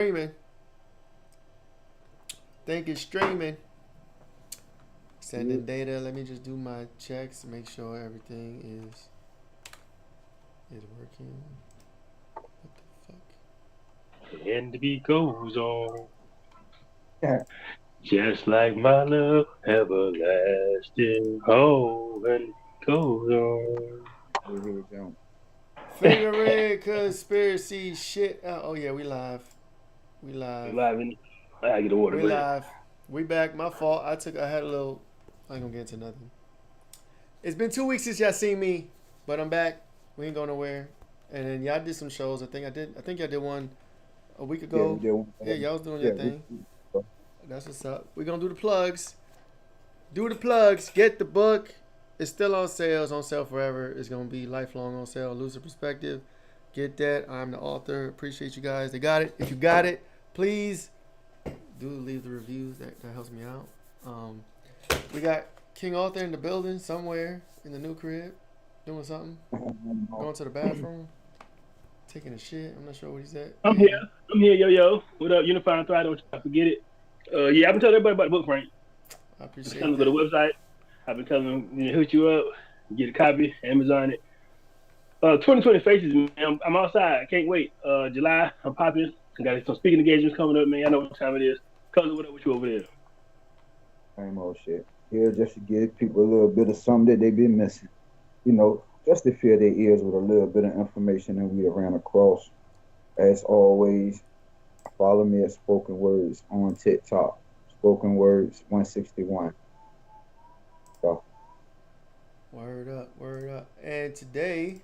Streaming. Think it's streaming. Sending data. Let me just do my checks. Make sure everything is working. What the fuck? And the beat goes on. Just like my love, everlasting. Oh, and it goes on. Figure conspiracy shit. Oh yeah, we live. We We live. live in. I gotta get the water. We Go ahead. live. We back. My fault. I had a little. I ain't gonna get into nothing. It's been 2 weeks since y'all seen me, but I'm back. We ain't going nowhere. And then y'all did some shows. I think y'all did one a week ago. Yeah, y'all was doing your thing. That's what's up. We're gonna do the plugs. Do the plugs. Get the book. It's still on sale. It's on sale forever. It's gonna be lifelong on sale. Lucid Perspective. Get that. I'm the author. Appreciate you guys. They got it. If you got it, please do leave the reviews. That helps me out. We got King Arthur in the building somewhere in the new crib, doing something. Going to the bathroom, taking a shit. I'm not sure what he's at. I'm here. Yo. What up, Unifying Thrive? Don't you forget it. Yeah, I've been telling everybody about the book, Frank. I appreciate Go to the website. I've been telling them, hook you up, get a copy, Amazon it. 2020 Faces, man. I'm outside. I can't wait. July, I'm popping. I got some speaking engagements coming up, man. I know what time it is. Cousin, what up with you over there? Same old shit. Here just to give people a little bit of something that they've been missing. Just to fill their ears with a little bit of information that we ran across. As always, follow me at Spoken Words on TikTok. Spoken Words 161. So. Word up. And today,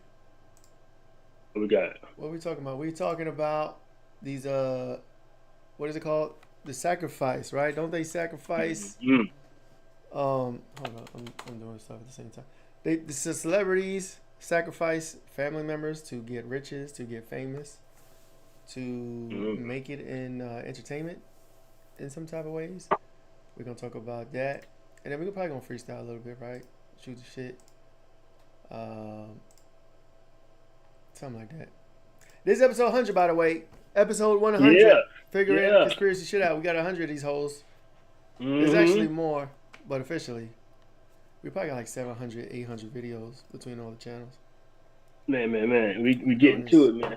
What we got? what are we talking about? We talking about these what is it called? The sacrifice, right? Don't they sacrifice? Mm-hmm. Hold on, I'm doing stuff at the same time. The celebrities sacrifice family members to get riches, to get famous, to make it in entertainment in some type of ways. We're gonna talk about that, and then we're probably gonna freestyle a little bit, right? Shoot the shit, something like that. This is episode 100, by the way. Episode 100. Yeah. Figuring conspiracy shit out. We got 100 of these hoes. There's actually more, but officially, we probably got like 700, 800 videos between all the channels. Man. We getting to it, man.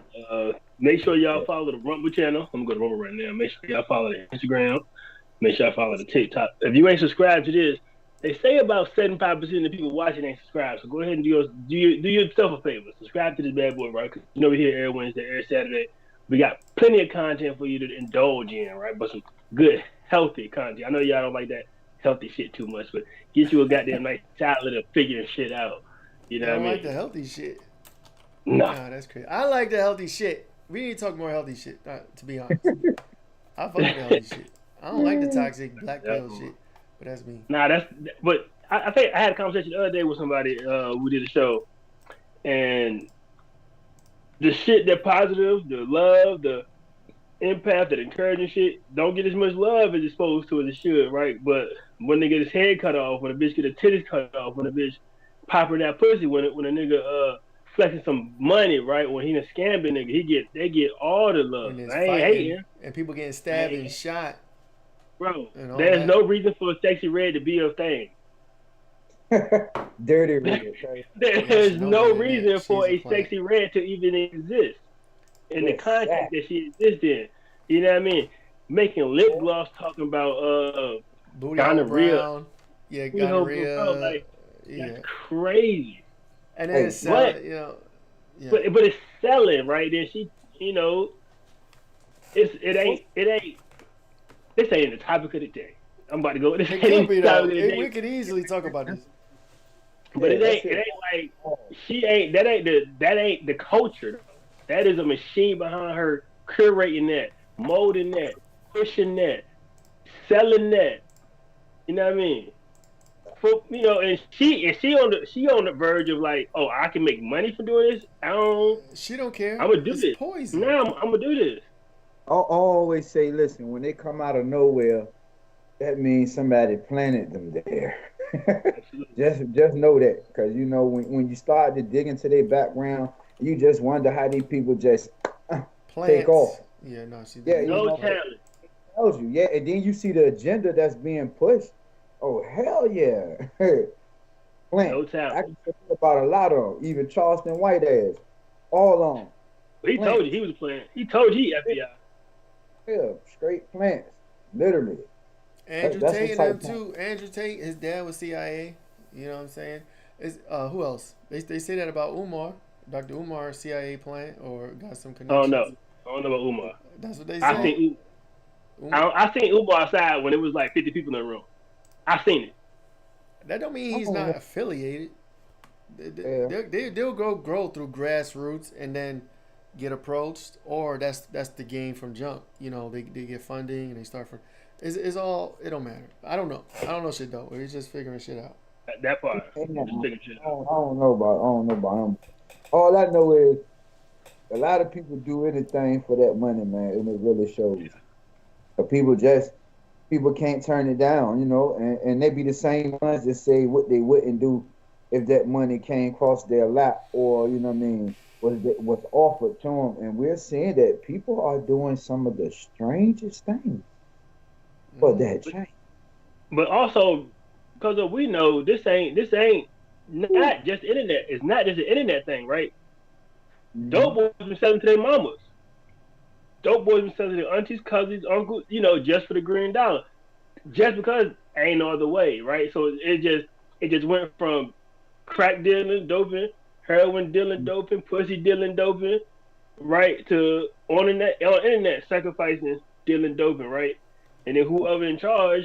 Make sure y'all follow the Rumble channel. I'm going to Rumble right now. Make sure y'all follow the Instagram. Make sure y'all follow the TikTok. If you ain't subscribed to this, they say about 75% of the people watching ain't subscribed. So go ahead and do yourself a favor. Subscribe to this bad boy, right? Because we're here every Wednesday, every Saturday. We got plenty of content for you to indulge in, right? But some good, healthy content. I know y'all don't like that healthy shit too much, but get you a goddamn nice salad of figuring shit out. You know what I mean? I like the healthy shit. No. Nah, that's crazy. I like the healthy shit. We need to talk more healthy shit, to be honest. I fuck with the healthy shit. I don't like the toxic black pill shit, but that's me. But I think I had a conversation the other day with somebody. We did a show, and the shit that positive, the love, the empath, that encouraging shit don't get as much love as it's supposed to as it should, right? But when they get his head cut off, when a bitch get her titties cut off, when a bitch popping that pussy, when a nigga flexing some money, right? When he a scamming nigga, they get all the love. I ain't hating. And people getting stabbed and shot. Bro, there's no reason for a sexy red to be a thing. Dirty red. There's no reason for a sexy red to even exist in the context that she exists in. You know what I mean? Making lip gloss talking about gonorrhea. Yeah, gonorrhea. That's crazy. And then it's selling, But it's selling, right? Then she, it ain't. This ain't the topic of the day. I'm about to go. This ain't the topic of the day. We could easily talk about this. But it ain't like she ain't. That ain't the culture. That is a machine behind her curating that, molding that, pushing that, selling that. You know what I mean? And she on the verge of like, oh, I can make money for doing this. She don't care. I'm gonna do this. Poison. Now I'm gonna do this. I always say, listen, when they come out of nowhere, that means somebody planted them there. just know that, because when you start to dig into their background, you just wonder how these people just take off. Yeah, no, she Yeah, definitely you No know, wasn't. talent. tells you. Yeah, and then you see the agenda that's being pushed. Oh hell yeah, Plant. No talent. I can say about a lot of them, even Charleston White ass, all on He told you plants. he was playing. He told you he FBI. Yeah, straight plants, literally. Andrew That's Tate what and type them of plant. too. Andrew Tate, his dad was CIA. You know what I'm saying? Is who else? They say that about Umar. Dr. Umar, CIA plant or got some I don't know. connections. I don't know about Umar. That's what they I say. Um, seen Um, I seen Umar outside when it was like 50 people in the room. I seen it. that don't mean I he's don't not know. affiliated. Yeah, They'll grow through grassroots and then get approached, or that's the game from jump. You know, they get funding and they start from. It's all it don't matter. I don't know shit though. We're just figuring shit out. That part. ain't I'm just nothing. figuring shit out. I don't know about. I don't know about him. All I know is a lot of people do anything for that money, man, and it really shows. But people can't turn it down, you know, and they be the same ones that say what they wouldn't do if that money came across their lap or, you know what I mean, was offered to them. And we're seeing that people are doing some of the strangest things for Mm-hmm. that change. But also because we know this ain't not just internet. It's not just an internet thing, right? Dope Mm-hmm. boys been selling to their mamas. Dope boys been selling to their aunties, cousins, uncles, just for the green dollar. Just because ain't no other way, right? So it just went from crack dealing, doping, heroin dealing, doping, pussy dealing, doping, right? To on internet sacrificing, dealing, doping, right? And then whoever in charge,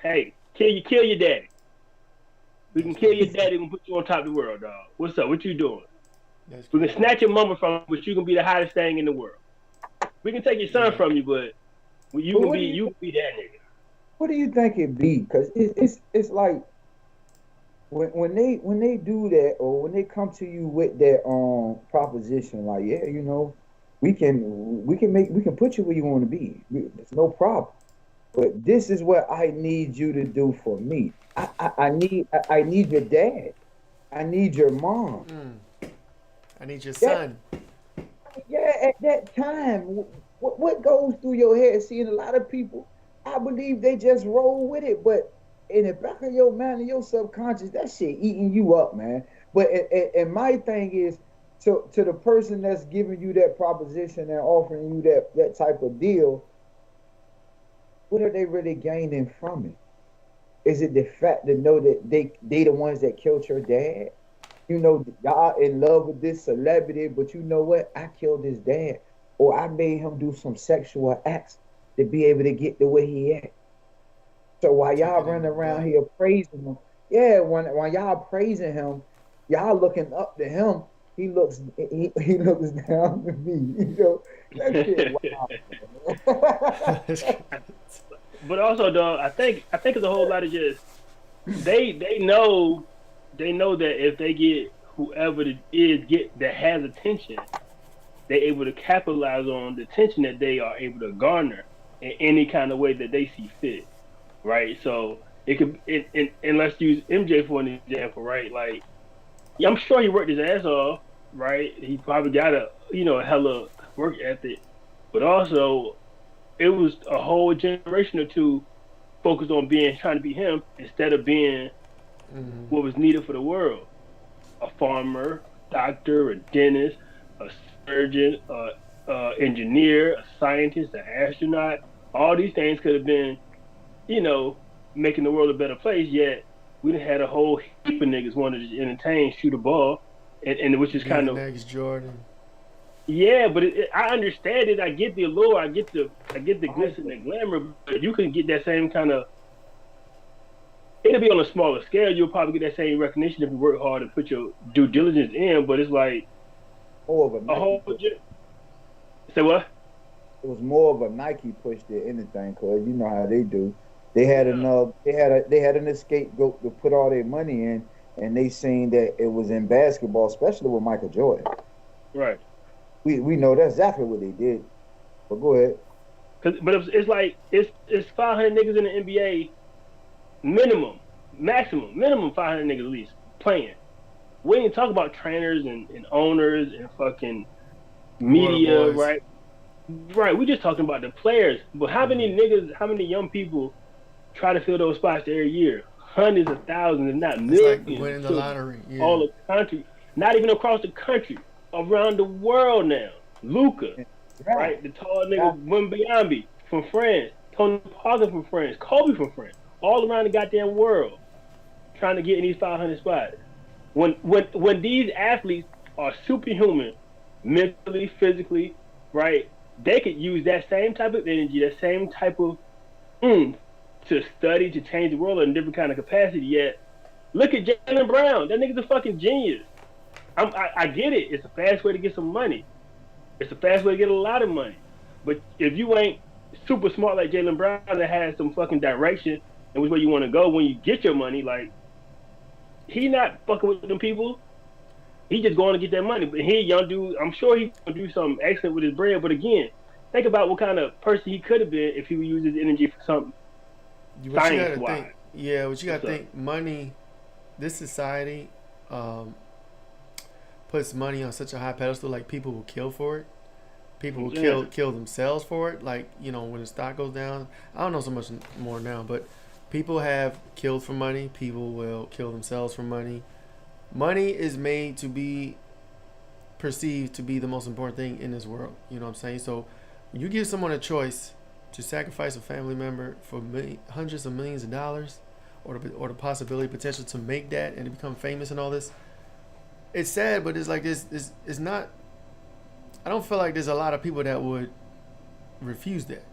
hey, kill your daddy. We can That's kill your crazy. daddy and put you on top of the world, dog. What's up? What you doing? That's We can crazy. snatch your mama from you, but you can be the hottest thing in the world. We can take your son Yeah. from you, but you But can be that nigga. what do you think it be? Because it's like when they do that or when they come to you with that proposition, like, yeah, you know, we can put you where you want to be. There's no problem. But this is what I need you to do for me. I need your dad. I need your mom. Mm. I need your That son. yeah, at that time, what goes through your head? Seeing a lot of people, I believe they just roll with it, but in the back of your mind and your subconscious, that shit eating you up, man. But and my thing is to the person that's giving you that proposition and offering you that type of deal, what are they really gaining from it? Is it the fact to know that they the ones that killed your dad? You know, y'all in love with this celebrity, but you know what? I killed his dad, or I made him do some sexual acts to be able to get to where he at. So while Took y'all it in running the around gut. here praising him, yeah, when y'all praising him, y'all looking up to him. He looks down to me. You know that shit. Wow. That's crazy. But also, dog, I think it's a whole lot of just they know that if they get whoever it is get that has attention, they're able to capitalize on the attention that they are able to garner in any kind of way that they see fit, right? So it could, and let's use MJ for an example, right? Like, yeah, I'm sure he worked his ass off, right? He probably got a hella work ethic, but also it was a whole generation or two focused on trying to be him instead of being Mm-hmm. what was needed for the world. A farmer, doctor, a dentist, a surgeon, engineer, a scientist, an astronaut. All these things could have been, you know, making the world a better place. Yet we done had a whole heap of niggas wanted to entertain, shoot a ball, and which is Be the kind of next Jordan. yeah. But I understand it. I get the allure. I get the glitz and the glamour. But you can get that same kind of. It'll be on a smaller scale. You'll probably get that same recognition if you work hard and put your due diligence in. But it's like More of a a Nike whole. push. Say what? It was more of a Nike push than anything, cause you know how they do. They had Yeah. enough. They had an scapegoat to put all their money in, and they seen that it was in basketball, especially with Michael Jordan. Right. We know that's exactly what they did. But go ahead. But it's like it's 500 niggas in the NBA minimum 500 niggas at least playing. We ain't talk about trainers and owners and fucking Water media, boys. right? Right, we just talking about the players, but how many niggas, how many young people try to fill those spots every year? Hundreds of thousands, if not It's like millions of winning the children lottery. Yeah. all the country, not even across the country, around the world now. Luca, Right. right? The tall Yeah. nigga Wembyambi from France, Tony Parker from France, Kobe from France, all around the goddamn world trying to get in these 500 spots. When these athletes are superhuman, mentally, physically, right? They could use that same type of energy, that same type of to study, to change the world in a different kind of capacity. Yet, look at Jalen Brown. That nigga's a fucking genius. I get it. It's a fast way to get some money. It's a fast way to get a lot of money. But if you ain't super smart like Jalen Brown that has some fucking direction and which way you want to go when you get your money, like, he not fucking with them people. He just going to get that money. But he, young dude, I'm sure he's going to do something excellent with his bread. But again, think about what kind of person he could have been if he would use his energy for something science-wise. Yeah, but you got to think money, this society puts money on such a high pedestal, like people will kill for it. People will kill themselves for it. Like, you know, when the stock goes down, I don't know so much more now, but people have killed for money. People will kill themselves for money. Money is made to be perceived to be the most important thing in this world. You know what I'm saying? So you give someone a choice to sacrifice a family member for hundreds of millions of dollars, or the possibility, potential to make that and to become famous and all this. It's sad, but it's like this. It's not. I don't feel like there's a lot of people that would refuse that.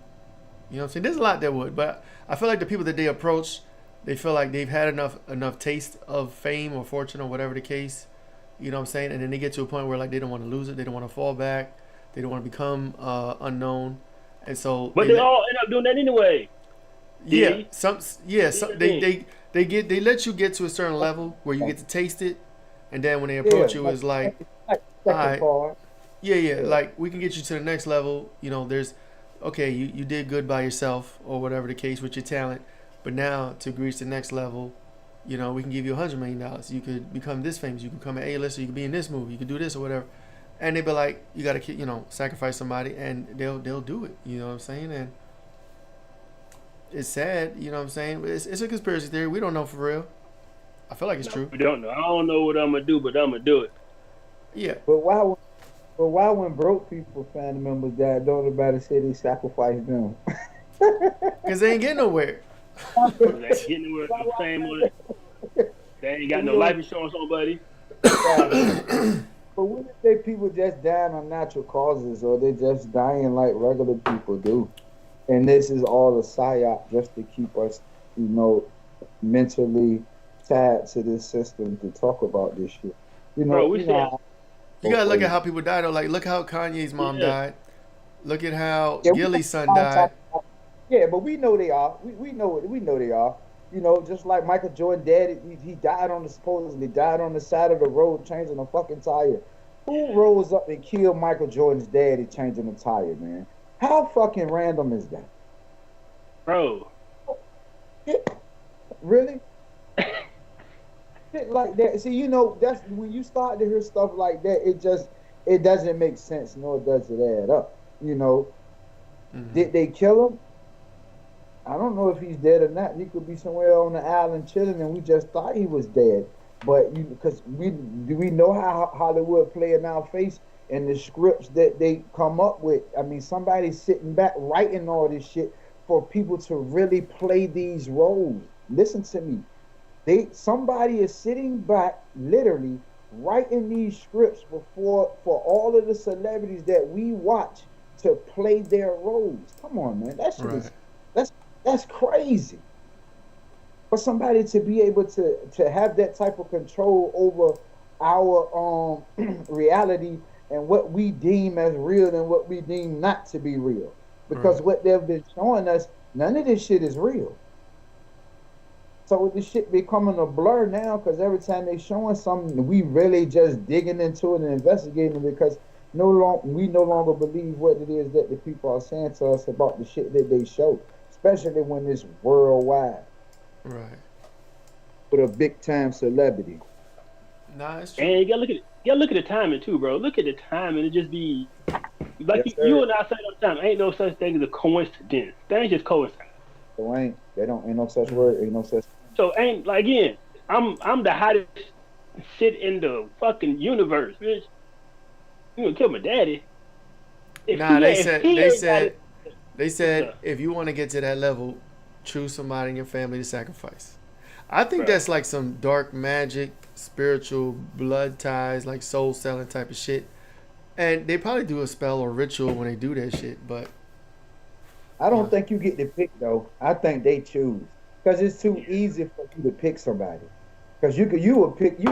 You know what I'm saying? There's a lot that would, but I feel like the people that they approach, they feel like they've had enough taste of fame or fortune or whatever the case. You know what I'm saying? And then they get to a point where like they don't want to lose it, they don't want to fall back, they don't want to become unknown, and so. But they all end up doing that anyway. Yeah, they let you get to a certain level where you get to taste it, and then when they approach you, it's like, all right, yeah, like we can get you to the next level. You know, there's, okay, you did good by yourself or whatever the case with your talent, but now to reach the next level, you know, we can give you $100 million. You could become this famous. You could become an A-lister. You could be in this movie. You could do this or whatever. And they be like, you got to, you know, sacrifice somebody, and they'll do it. You know what I'm saying? And it's sad, you know what I'm saying? But it's a conspiracy theory. We don't know for real. I feel like it's true. We don't know. I don't know what I'm gonna do, but I'm gonna do it. Yeah. But why when broke people family members died, don't nobody say they sacrificed them? Because they ain't getting nowhere. They ain't getting nowhere the same way. They ain't got no life insurance on, buddy. But what if they people just dying on natural causes, or they just dying like regular people do? And this is all a psyop just to keep us, you know, mentally tied to this system to talk about this shit. You know, Bro, you gotta look at how people died. Though. Like, look how Kanye's mom died. Look at how Gilly's son died. Yeah, but we know they are. We know they are. You know, just like Michael Jordan daddy, he died supposedly died on the side of the road changing a fucking tire. Who rose up and killed Michael Jordan's daddy changing a tire, man? How fucking random is that? Bro. Really? Shit like that. See, you know, that's when you start to hear stuff like that, it doesn't make sense, nor does it add up. You know. Mm-hmm. Did they kill him? I don't know if he's dead or not. He could be somewhere on the island chilling, and we just thought he was dead. But because we know how Hollywood play in our face and the scripts that they come up with. I mean, somebody's sitting back writing all this shit for people to really play these roles. Listen to me. Somebody is sitting back, literally writing these scripts for all of the celebrities that we watch to play their roles. Come on, man. That shit is that's crazy. For somebody to be able to have that type of control over our reality and what we deem as real and what we deem not to be real. Because what they've been showing us, none of this shit is real. So this shit becoming a blur now, because every time they showing something, we really just digging into it and investigating it, because we no longer believe what it is that the people are saying to us about the shit that they show, especially when it's worldwide. Right. With a big time celebrity. Nah, it's true. And you gotta Yeah, look at the timing too, bro. Look at the timing. It just be like Yes, you sir. and I say all the time. Ain't no such thing as a coincidence. Things just coincide. So ain't no such word, ain't no such. So ain't like again. I'm the hottest shit in the fucking universe, bitch. You gonna kill my daddy? Nah, If he ain't got it, they what's said up, if you want to get to that level, choose somebody in your family to sacrifice. I think bro? that's like some dark magic, spiritual blood ties, like soul selling type of shit. And they probably do a spell or ritual when they do that shit. But I yeah, don't think you get to pick though. I think they choose because it's too easy for you to pick somebody. Because you would pick you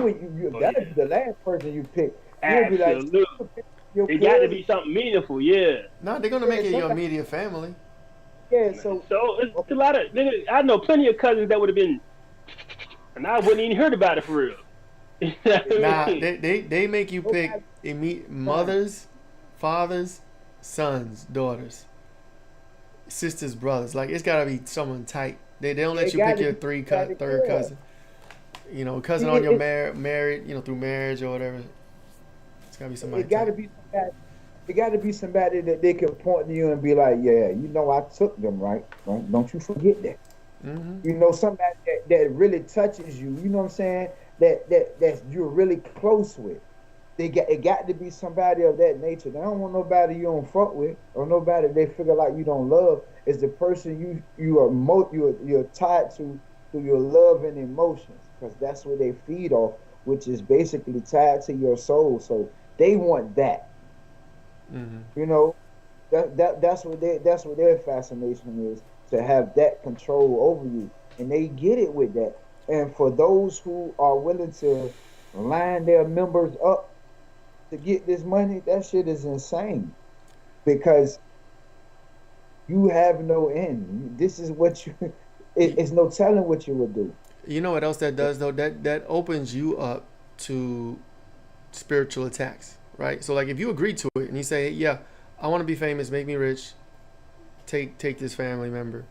Oh that'd be yeah, the last person you pick. You'll be like absolutely. you pick your It got to cousin. be something meaningful, yeah. nah, they're gonna Yeah, make it your somebody, immediate family. yeah. So So it's okay, a lot of nigga. I know plenty of cousins that would have been, and I wouldn't even heard about it for real. You know what I Nah, mean? they make you pick nobody time. mothers, fathers, sons, daughters, sisters, brothers. Like it's gotta be someone tight. They don't Yeah, let it you got pick to your be somebody. third Yeah. cousin. You know, cousin See, on your married, through marriage or whatever. It's gotta be somebody it got to tight. be somebody. It got to be somebody that they can point to you and be like, yeah, I took them right. Don't you forget that. Hmm. Somebody that really touches you. You know what I'm saying? That you're really close with. It got to be somebody of that nature. They don't want nobody you don't fuck with or nobody they figure like you don't love. Is the person you're tied to through your love and emotions because that's what they feed off, which is basically tied to your soul. So they want that. Hmm. You know that's what their fascination is to have that control over you, and they get it with that. And for those who are willing to line their members up to get this money, that shit is insane because you have no end. This is what you. It's no telling what you would do. You know what else that does though? That opens you up to spiritual attacks, right? So like if you agree to it and you say, yeah, I want to be famous, make me rich, take this family member.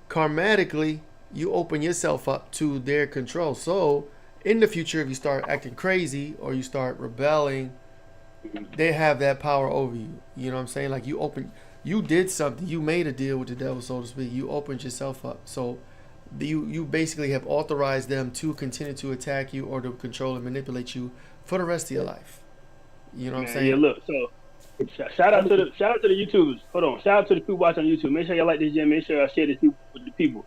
Karmatically, you open yourself up to their control. So in the future, if you start acting crazy or you start rebelling, they have that power over you. You know what I'm saying? Like you did something, you made a deal with the devil, so to speak. You opened yourself up. So you basically have authorized them to continue to attack you or to control and manipulate you for the rest of your life. You know what I'm Man, yeah. saying? Look, so shout I out to mean, the YouTubers. Hold on, shout out to the people watching on YouTube. Make sure y'all like this gym. Make sure y'all share this with the people.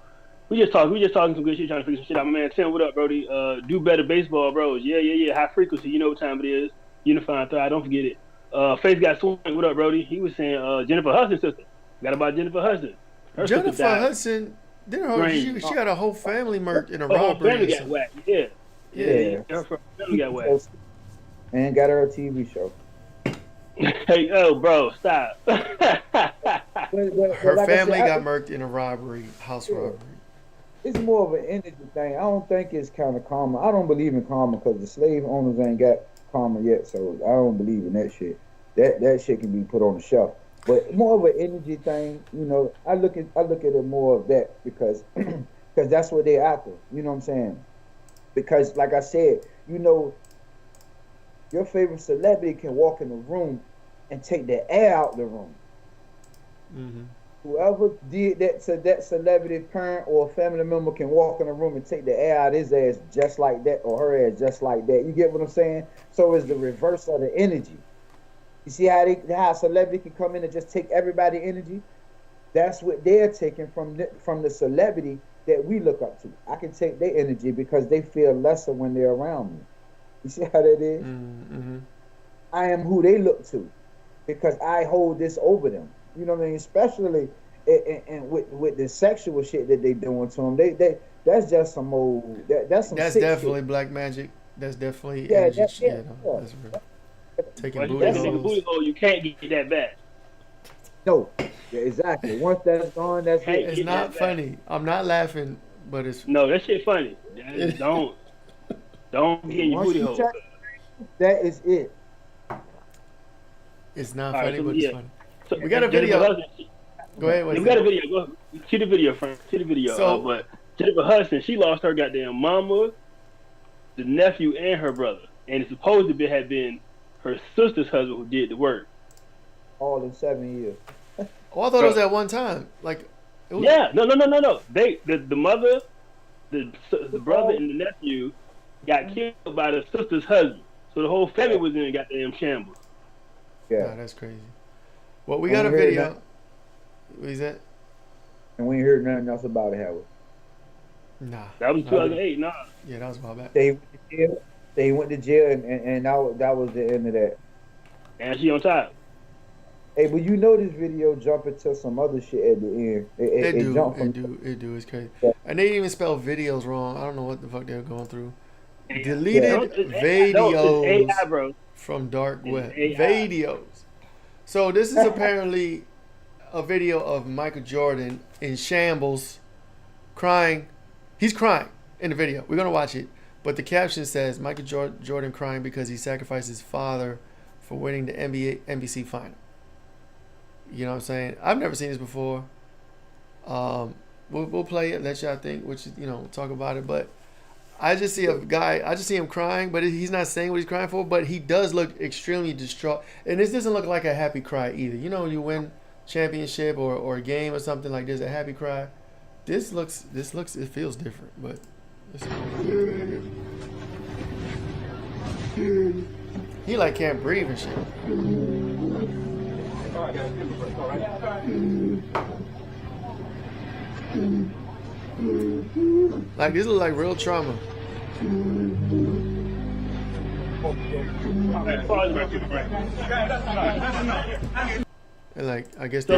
We just talking some good shit, trying to figure some shit out. My man Tim, what up, Brody? Do better baseball, bros. Yeah. High frequency. You know what time it is. Unify and thrive. Don't forget it. Face got swing. What up, Brody? He was saying Jennifer Hudson's sister. Got about Jennifer Hudson. Her sister Jennifer died. Hudson, Brain. she got a whole family murked in a Her whole robbery family or got something. whacked. Yeah. Yeah. yeah, Her family got whacked. and got her a TV show. Hey, oh, bro, stop. But Her like I family got said, murked in a robbery, house yeah, robbery. it's more of an energy thing. I don't think it's kind of karma. I don't believe in karma because the slave owners ain't got karma yet, so I don't believe in that shit. That shit can be put on the shelf. But more of an energy thing, I look at it more of that because because that's what they after. You know what I'm saying? Because like I said, your favorite celebrity can walk in the room and take the air out the room. Hmm. Whoever did that to that celebrity parent or family member can walk in a room and take the air out of his ass just like that or her ass just like that. You get what I'm saying? So it's the reverse of the energy. You see how a celebrity can come in and just take everybody energy? That's what they're taking from the celebrity that we look up to. I can take their energy because they feel lesser when they're around me. You see how that is? Hmm. I am who they look to because I hold this over them. You know what I mean? Especially and with the sexual shit that they doing to them. That's just some old that's some That's sick definitely shit. black magic. That's definitely Yeah, energy. yeah, You know, yeah. that's real. Taking Once you booty take a nigga holes. booty hole, you can't get that back. No, yeah, exactly. Once that's gone, that's Can't it. It's get not that back. funny. I'm not laughing, but it's. No, that shit funny. Don't get in your Once booty you hole. touch, that is it. It's not All right, funny, so but it's yeah. funny. So We got a Jennifer video. Hudson, Go ahead, yeah, we Wesley. got a video. Go see the video, Frank. See the video. So But Jennifer Hudson, she lost her goddamn mama, the nephew, and her brother. and it supposedly had been her sister's husband who did the work. All in 7 years. Oh, I thought it was at one time. Like, it was... yeah, no. The mother, the brother, and the nephew got killed by the sister's husband. So the whole family was in a goddamn shambles. Yeah, nah, that's crazy. Well, we got a video. What is that? And we ain't heard nothing else about it, have we? Nah. That was 2008. Nah. Yeah, that was a while back. They went to jail. They went to jail, and that was the end of that. And she on top. Hey, but you know this video jump into some other shit at the end. It do. It's crazy. Yeah. And they didn't even spell videos wrong. I don't know what the fuck they were going through. Deleted videos AI, from dark web. Videos. So this is apparently a video of Michael Jordan in shambles, crying. He's crying in the video. We're going to watch it. But the caption says, Michael Jordan crying because he sacrificed his father for winning the NBC final. You know what I'm saying? I've never seen this before. We'll play it, let y'all think, talk about it. But I just see a guy, I just see him crying, but he's not saying what he's crying for, but he does look extremely distraught. And this doesn't look like a happy cry either. You know, you win championship or a game or something like this, a happy cry. This looks, it feels different, but he like can't breathe and shit. Like this look like real trauma. And like I guess they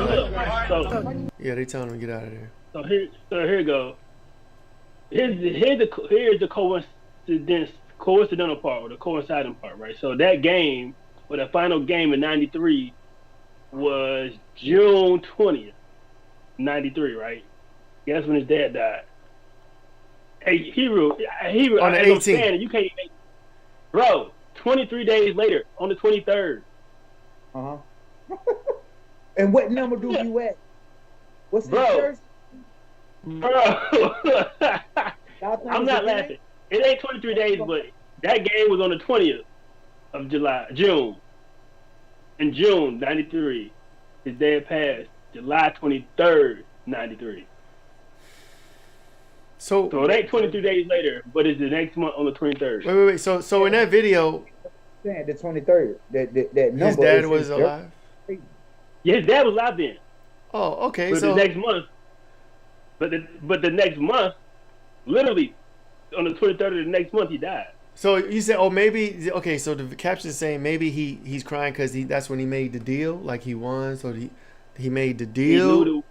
yeah, they telling him to get out of there. So here you go. Here's the coincidental part, or the coinciding part, right? So that game, or the final game in '93, was June 20th, '93, right? Guess when his dad died. Hey, Hero, on the 18th. You can't, bro. 23 days later, on the 23rd. And what number do you at? What's the first? Bro, I'm not laughing. It ain't 23 days, but that game was on the 20th of June. In June '93, his dad passed July 23rd, '93. So it ain't 23 days later, but it's the next month on the 23rd. Wait. So in that video, the 23rd, that number. His dad was alive. Yeah, his dad was alive then. Oh, okay. But so the next month, but the next month, literally on the 23rd of the next month, he died. So you said, oh, maybe, okay, so the caption is saying maybe he's crying because that's when he made the deal, like he won, so he made the deal. He knew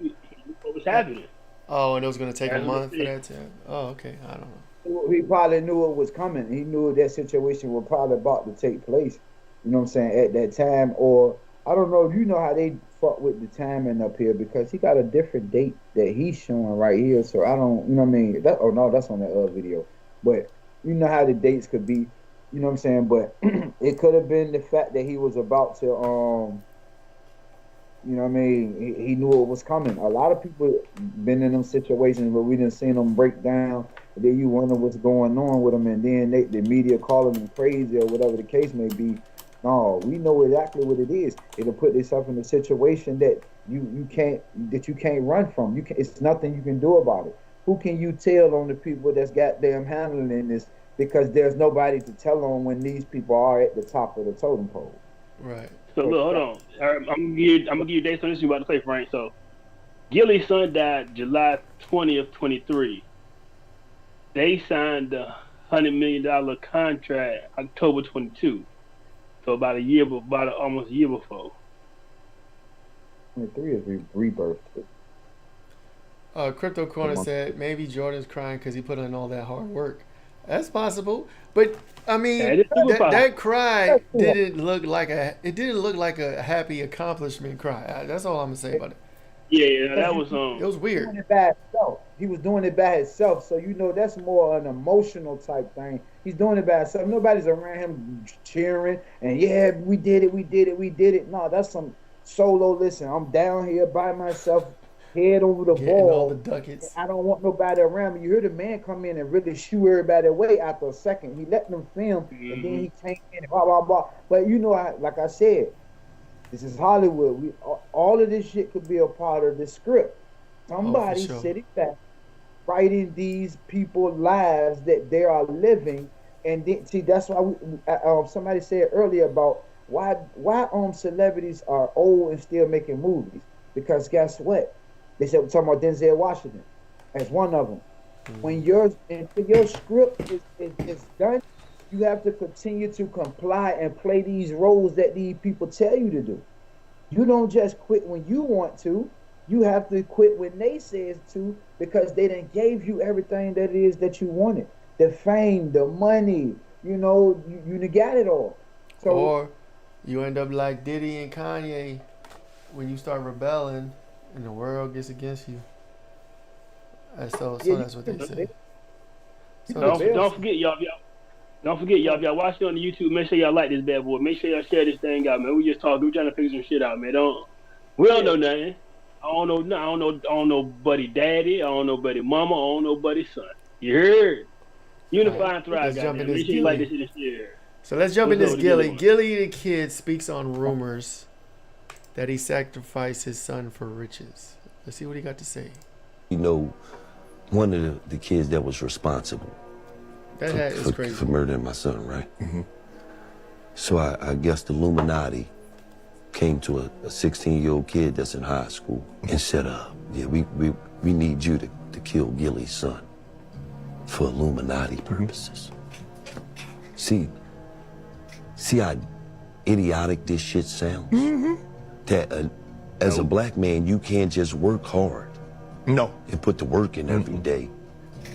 what was happening. Oh, and it was going to take a month for that to happen. Oh, okay, I don't know. He probably knew it was coming. He knew that situation was probably about to take place, you know what I'm saying, at that time. Or, I don't know if you know how they fuck with the timing up here, because he got a different date that he's showing right here, so I don't, you know what I mean? That's on that other video. But you know how the dates could be, you know what I'm saying? But it could have been the fact that he was about to, you know what I mean? He knew it was coming. A lot of people been in them situations where we didn't see them break down, and then you wonder what's going on with them, and then the media calling them crazy or whatever the case may be. No, we know exactly what it is. It'll put yourself in a situation that you can't run from. It's nothing you can do about it. Who can you tell on the people that's goddamn handling this? Because there's nobody to tell on when these people are at the top of the totem pole. Right. So look, hold on. I'm gonna give you dates on this. You about to play, Frank. So Gilly's son died July 20th, 23. They signed a $100 million contract October 22. So about almost a year before. 23 is rebirth. Crypto Corner said maybe Jordan's crying because he put in all that hard work. That's possible, but I mean that cry didn't look like a happy accomplishment cry. That's all I'm gonna say about it. Yeah, that was it was weird. He was doing it by himself, so you know that's more an emotional type thing. He's doing it by himself. Nobody's around him cheering and yeah, we did it. No, that's some solo. Listen, I'm down here by myself. head over the Getting all the ball. And ducats. I don't want nobody around me. You hear the man come in and really shoo everybody away after a second. He let them film, and then Mm-hmm. he came in and blah blah blah. But you know, like I said, this is Hollywood. We all of this shit could be a part of the script. Oh, for Somebody sure. sitting back writing these people's lives that they are living, and then, see that's why somebody said earlier about why celebrities are old and still making movies, because guess what, they said we're talking about Denzel Washington as one of them. When your script is done, you have to continue to comply and play these roles that these people tell you to do. You don't just quit when you want to. You have to quit when they says to, because they done gave you everything that it is that you wanted. The fame, the money, you got it all. So Or you end up like Diddy and Kanye when you start rebelling and the world gets against you. So yeah, that's what they say. So can that's what rebel. Don't forget, y'all. Don't forget, y'all. If y'all watch it on the YouTube, make sure y'all like this bad boy. Make sure y'all share this thing out, man. We just talking. We trying to figure some shit out, man. We don't Yeah, know nothing. I don't know. I don't know buddy daddy. I don't know buddy mama. I don't know buddy son. You heard? All right. Unify and thrive, Let's jump in goddamn. this Make sure you like Gilly. this shit and share. So let's jump in What's up this with the Gilly Gilly. one? Gilly the kid speaks on rumors that he sacrificed his son for riches. Let's see what he got to say. One of the kids that was responsible That hat is for crazy. murdering my son, right? So I guess the Illuminati came to a 16-year-old kid that's in high school and said, yeah, we need you to kill Gilly's son for Illuminati purposes. See how idiotic this shit sounds? That as a black man, you can't just work hard. No. And put the work in every day.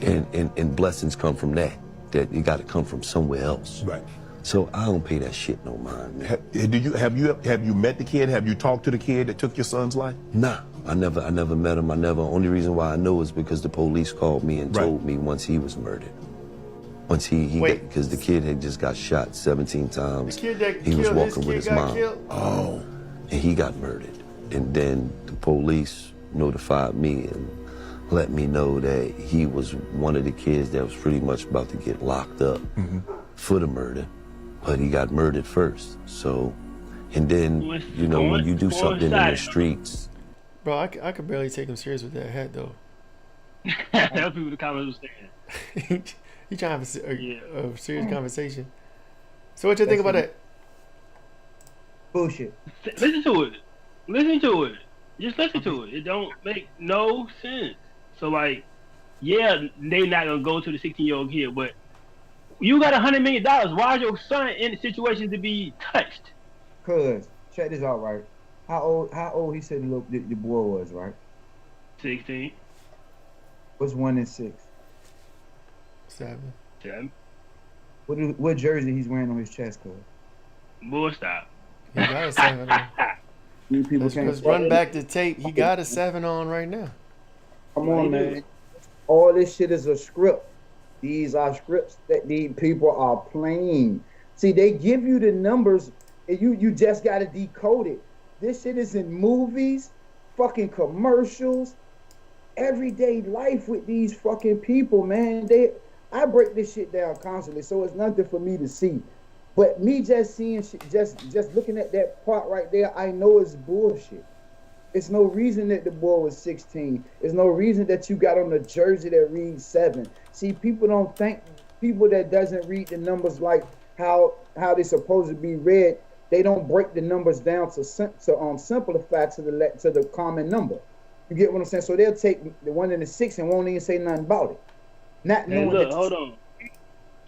And blessings come from that you got to come from somewhere else. Right. So I don't pay that shit no mind, man. Have you met the kid? Have you talked to the kid that took your son's life? Nah, I never met him. Only reason why I know is because the police called me and told me once he was murdered. Once because the kid had just got shot 17 times. The kid that he was killed walking with his got mom. killed? Oh. And he got murdered. And then the police notified me and let me know that he was one of the kids that was pretty much about to get locked up for the murder, but he got murdered first. So, and then, when you do something in the streets. Bro, I could barely take him serious with that hat, though. That's people the comments were saying. He trying to have a serious conversation. So what you think about that? bullshit. Listen to it. Listen to it. Just listen to it. It don't make no sense. So like, yeah, they not gonna go to the 16-year-old kid, but you got $100 million. Why is your son in a situation to be touched? Cause check this out, right? How old he said the boy was, right? 16. What's 1 and 6? 7. 7. What jersey he's wearing on his chest, cuz? Boy, stop. He got a 7 on. These people Let's run back the tape. He got a 7 on right now. Come on, man. All this shit is a script. These are scripts that these people are playing. See, they give you the numbers and you just got to decode it. This shit is in movies, fucking commercials, everyday life with these fucking people, man. I break this shit down constantly, so it's nothing for me to see. But me just seeing shit, just looking at that part right there, I know it's bullshit. It's no reason that the boy was 16. There's no reason that you got on the jersey that reads 7. See, people don't think, people that doesn't read the numbers like how they supposed to be read, they don't break the numbers down to simplify to the common number. You get what I'm saying? So they'll take the 1 and the 6 and won't even say nothing about it. Not knowing. Hey, look, hold on.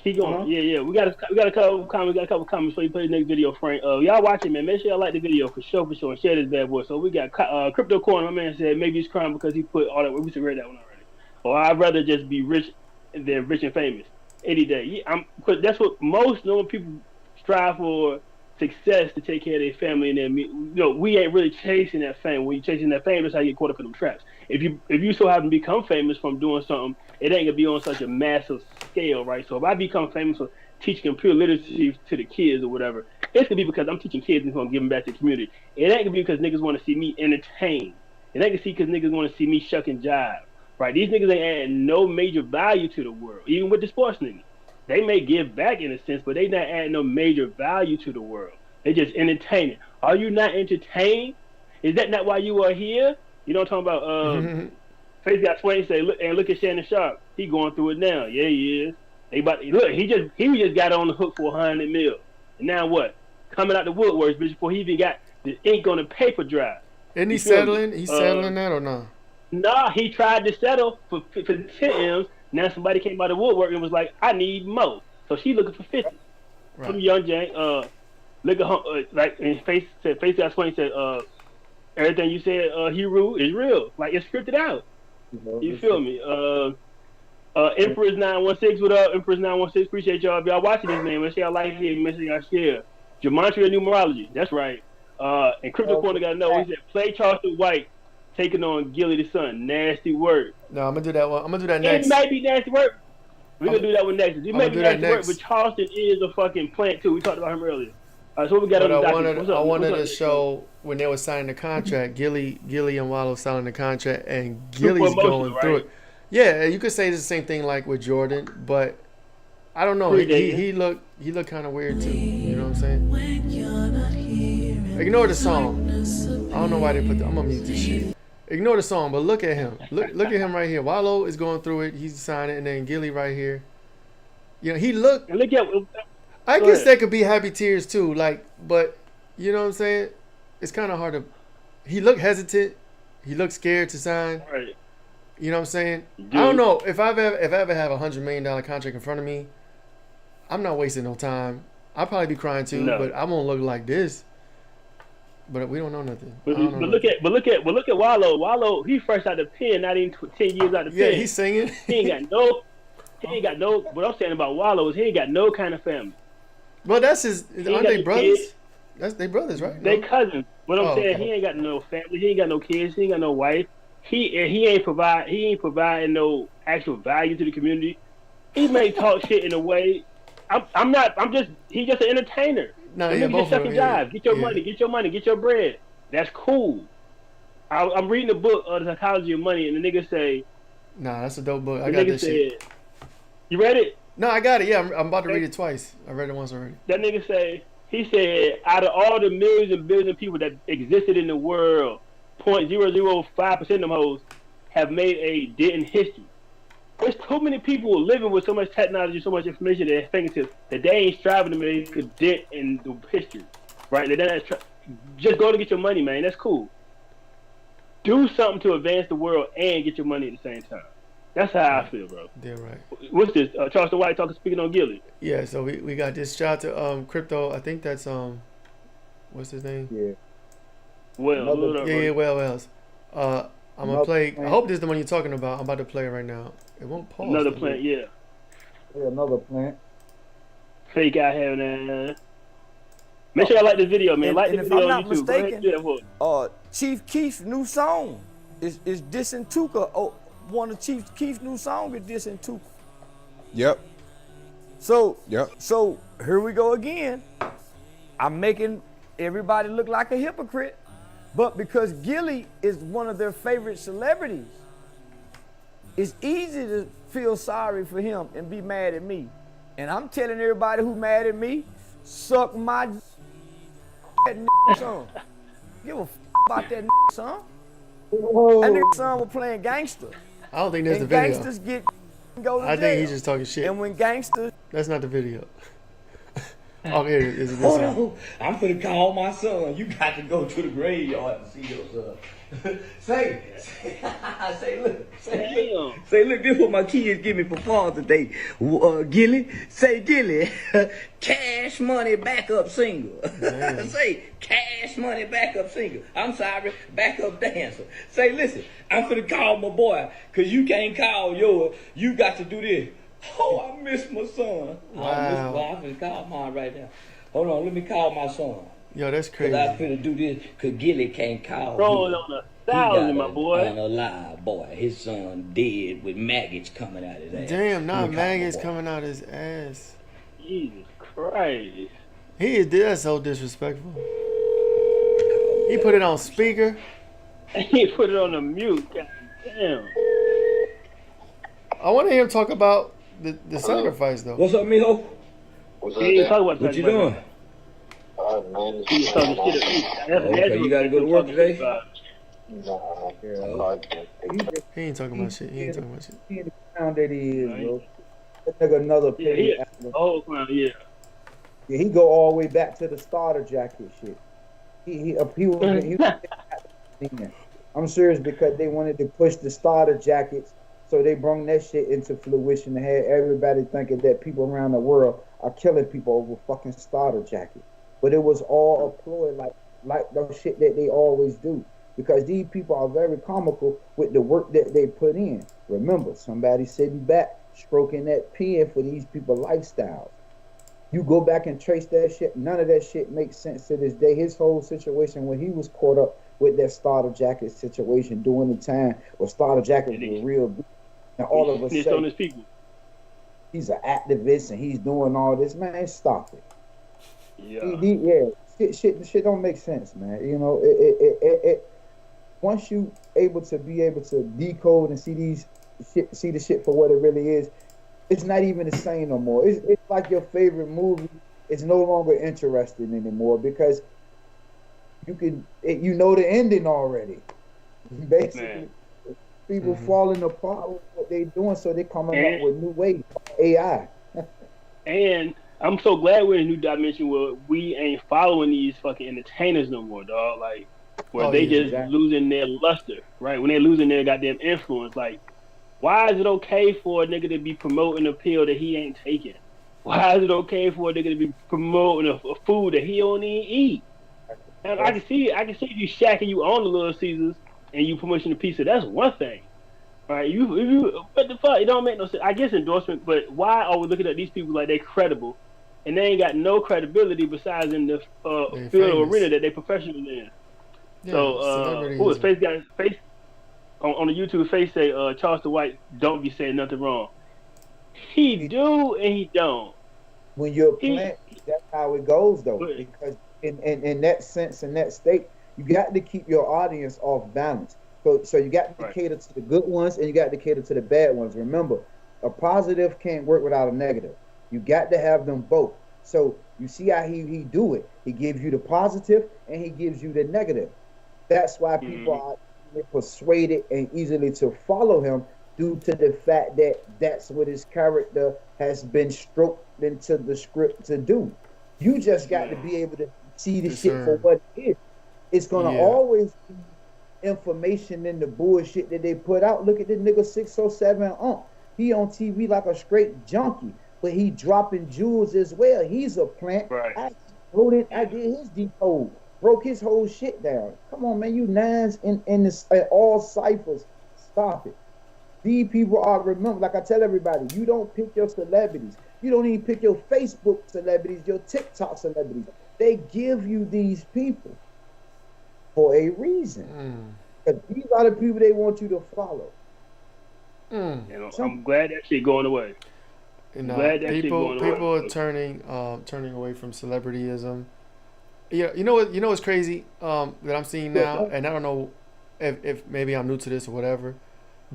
Keep going. Uh-huh. Yeah. We got a couple comments. Before you play the next video, Frank. Y'all watching, man. Make sure y'all like the video for sure, and share this bad boy. So we got Crypto Corner. My man said maybe he's crying because he put all that. We should read that one already. Or I'd rather just be rich than rich and famous any day. Cause that's what most normal people strive for. Success to take care of their family and then we ain't really chasing that fame. When you're chasing that fame, that's how you get caught up in them traps. If you so happen to become famous from doing something, it ain't gonna be on such a massive scale, right? So if I become famous for teaching computer literacy to the kids or whatever, it's gonna be because I'm teaching kids and gonna give them back to the community. It ain't gonna be because niggas want to see me entertained. And they can see because niggas want to see me shuck and jive. Right? These niggas ain't adding no major value to the world, even with the sports niggas. They may give back in a sense, but they not adding no major value to the world. They just entertaining. Are you not entertained? Is that not why you are here? You know what I'm talking about? Face got Swain say, look at Shannon Sharp. He going through it now. Yeah, he is. He just got on the hook for 100 mil. And now what? Coming out the woodworks, bitch, before he even got the ink on the paper dry. Isn't he settling? He's settling that or no? Nah, he tried to settle for 10 M's. Now somebody came out of the woodwork and was like, I need more. So she looking for 50. Right. Some young Jane, look at her, like, and Face got Swain said, everything you said, Hero, is real. Like, it's scripted out. You feel me? Empress 916, what up? Empress 916, appreciate y'all. If y'all watching this, man, make sure y'all like it, make sure y'all share. Gematria Numerology, that's right. And Crypto Corner got to know, he said, play Charleston White taking on Gilly the Sun. Nasty word. No, I'm going to do that one. I'm going to do that next. It may be nasty work. We're going to do that one next. It may be nasty work, but Charleston is a fucking plant, too. We talked about him earlier. So what we got on the document? I wanted to show when they were signing the contract, Gilly and Wallow signing the contract, and Gilly's going through it. Yeah, you could say it's the same thing like with Jordan, but I don't know. He looked kind of weird too. You know what I'm saying? Ignore the song. I don't know why they put. I'm gonna mute this shit. Ignore the song, but look at him. Look at him right here. Wallow is going through it. He's signing, and then Gilly right here. You know, he looked. And look at. I guess that could be happy tears too, like, but you know what I'm saying? It's kind of hard to. He looked hesitant. He looked scared to sign. Right. You know what I'm saying? Dude. I don't know if I ever have $100 million contract in front of me. I'm not wasting no time. I'll probably be crying too, but I won't look like this. But we don't know nothing. But look at Wallow. Wallow, he fresh out the pen, not even 10 years out the pen. Yeah, he's singing. He ain't got no. What I'm saying about Wallow is he ain't got no kind of family. Well, that's his. Aren't they brothers? Kids. That's they brothers, right? They cousins. What I'm saying, he ain't got no family. He ain't got no kids. He ain't got no wife. He ain't providing no actual value to the community. He may talk shit in a way. He's just an entertainer. No, yeah, both of them. Jive. Get your money, get your bread. That's cool. I'm reading the book, The Psychology of Money, and the nigga say, nah, that's a dope book. I got this shit. You read it? No, I got it. Yeah, I'm about to read it twice. I read it once already. That nigga he said, out of all the millions and billions of people that existed in the world, 0.005% of them hoes have made a dent in history. There's too many people living with so much technology, so much information at their fingertips that they ain't striving to make a dent in the history, right? Just go to get your money, man. That's cool. Do something to advance the world and get your money at the same time. That's how I feel, bro. Damn right. What's this? Charleston White speaking on Gilly. Yeah, so we got this shot to Crypto. I think that's what's his name? Yeah. Wells. I'm gonna play. I hope this is the one you're talking about. I'm about to play it right now. It won't pause. Another plant, yeah. Yeah, another plant. Fake out here, man. Make sure y'all like this video, man. Like the video on YouTube. Mistaken, Chief Keef's new song is dissing Tuka. Oh, one of Chief Keef's new song is dissing Tuka. Yep. So here we go again. I'm making everybody look like a hypocrite. But because Gilly is one of their favorite celebrities, it's easy to feel sorry for him and be mad at me. And I'm telling everybody who mad at me, suck my that son. Give a about that son. That son was playing gangster. I don't think there's the video. Gangsters go to jail. I think he's just talking shit. And when gangsters... That's not the video. Oh, here it is. Hold on. I'm finna call my son. You got to go to the graveyard to see your son. Say, look, this is what my kids give me for Father's Day. Gilly, cash money backup singer. Say, cash money backup singer. I'm sorry, backup dancer. Say, listen, I'm finna call my boy, because you can't call yours. You got to do this. Oh, I miss my son. Wow. I'm finna call mine right now. Hold on, let me call my son. Yo, that's crazy. Cause I finna do this, cause Gilly can't call. Roll on 1,000, my boy. Unalive boy. His son dead with maggots coming out his ass. Damn, not maggots coming out his ass. Jesus Christ. That's so disrespectful. He put it on speaker. He put it on the mute. God damn. I want to hear him talk about the sacrifice though. What's up, mijo? He ain't talk about What you sacrifice. doing? He was talking shit. Okay, you gotta go to work today? He ain't talking about shit. He ain't talking about shit. He in the clown that he is, bro. That nigga another petty actor. Oh, clown, yeah. Yeah, he go all the way back to the starter jacket shit. He was I'm serious, because they wanted to push the starter jackets, so they brought that shit into fruition and had everybody thinking that people around the world are killing people over fucking starter jackets. But it was all a ploy, like the shit that they always do, because these people are very comical with the work that they put in. Remember, somebody sitting back stroking that pen for these people lifestyles. You go back and trace that shit, none of that shit makes sense to this day. His whole situation when he was caught up with that starter jacket situation during the time where starter jackets were real big, and all of a sudden he's an activist and he's doing all this. Man, stop it. Yeah, shit don't make sense, man. You know, it once you able to decode and see the shit for what it really is, it's not even the same no more. It's like your favorite movie is no longer interesting anymore, because you know the ending already. Basically, people falling apart with what they doing, so they coming up with new ways, AI. And I'm so glad we're in a new dimension where we ain't following these fucking entertainers no more, dog. Like, where they just losing their luster, right? When they're losing their goddamn influence. Like, why is it okay for a nigga to be promoting a pill that he ain't taking? Why is it okay for a nigga to be promoting a food that he don't even eat? And I can see you shacking you on the Little Caesars and you promoting a pizza. That's one thing. All right, what the fuck? It don't make no sense. I guess endorsement, but why are we looking at these people like they credible, and they ain't got no credibility besides in the field or arena that they professional in? Yeah, so, who is Face guy? Face on the YouTube. Face say Charleston White don't be saying nothing wrong. He do and he don't. When you're a plant, that's how it goes though. Because in that sense, in that state, you got to keep your audience off balance. So you got to cater to the good ones and you got to cater to the bad ones. Remember, a positive can't work without a negative. You got to have them both. So you see how he do it. He gives you the positive and he gives you the negative. That's why people are persuaded and easily to follow him, due to the fact that that's what his character has been stroked into the script to do. You just got to be able to see the shit for what it is. It's gonna always be information in the bullshit that they put out. Look at the nigga 607 he on TV like a straight junkie, but he dropping jewels as well. He's a plant. I did his decode, broke his whole shit down. Come on, man, you nines in all ciphers. Stop it. These people are, remember, like I tell everybody, you don't pick your celebrities. You don't even pick your Facebook celebrities, your TikTok celebrities. They give you these people for a reason. Because these are the people they want you to follow. I'm glad that shit going away. People are turning away from celebrityism. Yeah, you know what's crazy that I'm seeing now, and I don't know if maybe I'm new to this or whatever.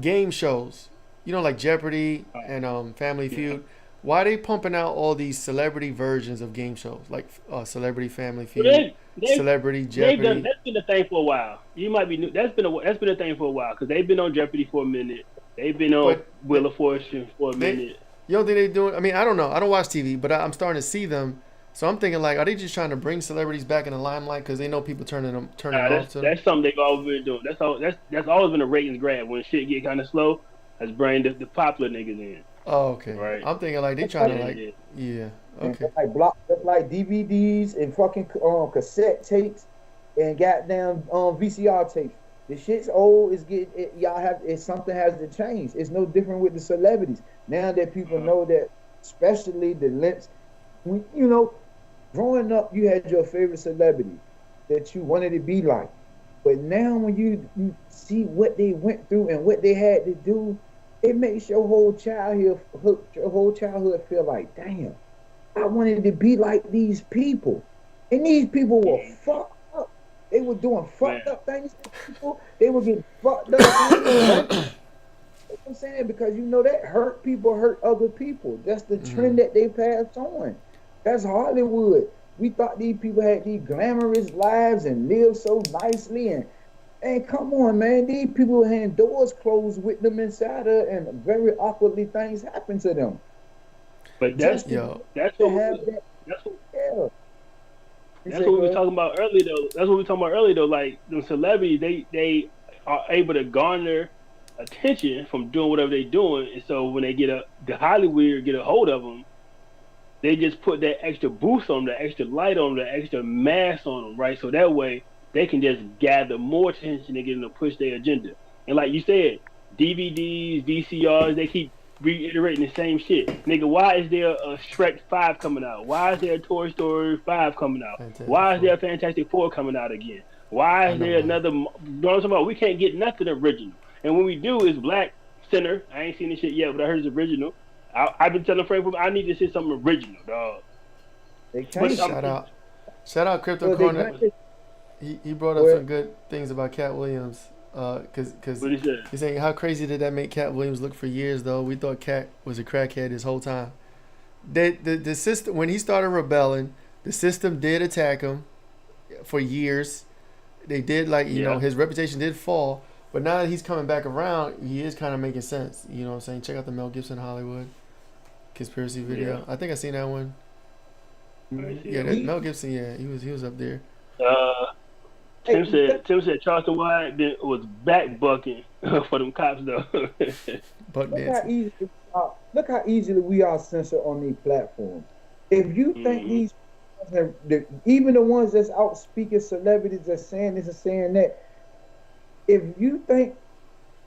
Game shows, like Jeopardy and Family Feud. Why are they pumping out all these celebrity versions of game shows, like Celebrity Family Feud, Celebrity Jeopardy? That's been a thing for a while. You might be new. That's been a thing for a while, because they've been on Jeopardy for a minute. They've been on Wheel of Fortune for a minute. You don't think they're doing? I mean, I don't know. I don't watch TV, but I'm starting to see them. So I'm thinking, like, are they just trying to bring celebrities back in the limelight because they know people turning off to them? That's something they've always been doing. That's always been a ratings grab. When shit get kind of slow, let's bring the popular niggas in. Oh, okay. Right. I'm thinking like they trying to okay. Like DVDs and fucking cassette tapes and goddamn VCR tapes. The shit's old. Something has to change. It's no different with the celebrities. Now that people know that, especially the lips, growing up, you had your favorite celebrity that you wanted to be like. But now when you see what they went through and what they had to do, it makes your whole childhood feel like, damn, I wanted to be like these people. And these people were fucked up. They They were doing fucked Man. up things to people. They were getting fucked up. You know what I'm saying? Because you know that hurt people hurt other people. That's the trend that they passed on. That's Hollywood. We thought these people had these glamorous lives and lived so nicely. And come on, man. These people had doors closed with them inside of, and very awkwardly things happen to them. But that's Yo. that's To what have we, that, that's what yeah. that's what we were talking about earlier though. That's what we were talking about earlier though. Like the celebrities, they are able to garner attention from doing whatever they're doing, and so when they the Hollywood get a hold of them, they just put that extra boost on them, that extra light on them, that extra mass on them, right? So that way they can just gather more attention and get them to push their agenda. And like you said, DVDs, VCRs, they keep reiterating the same shit. Nigga, why is there a Shrek 5 coming out? Why is there a Toy Story 5 coming out? Why is there a Fantastic Four coming out again? Why is there another? You know what I'm talking about? We can't get nothing original. And when we do, it's Black Center. I ain't seen this shit yet, but I heard it's original. I've been telling Frank, I need to see something original, dog. They can't. Shout out Crypto Corner. He brought up some good things about Cat Williams. Cause he's saying how crazy did that make Cat Williams look for years though? We thought Cat was a crackhead his whole time. The system, when he started rebelling, the system did attack him for years. They did, like, you know, his reputation did fall. But now that he's coming back around, he is kind of making sense. You know what I'm saying? Check out the Mel Gibson Hollywood conspiracy video. Yeah. I think I seen that one. Yeah, that Mel Gibson. Yeah, he was up there. Tim said Charleston White was back bucking for them cops though. Look how easily we are censored on these platforms. If you think these, even the ones that's out speaking celebrities that's saying this and saying that, if you think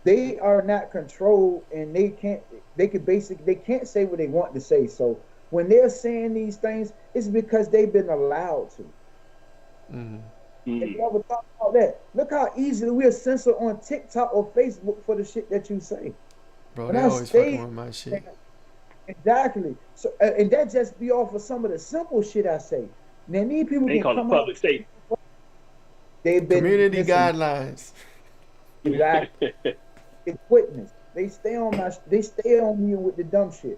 they are not controlled and they can't say what they want to say. So when they're saying these things, it's because they've been allowed to. If you ever thought about that, look how easily we are censored on TikTok or Facebook for the shit that you say. Bro, they always fucking with my shit. Exactly. So, and that just be off of some of the simple shit I say. Now these people they call it public safety. They've been community guidelines. Exactly. It's witness. They stay on me with the dumb shit.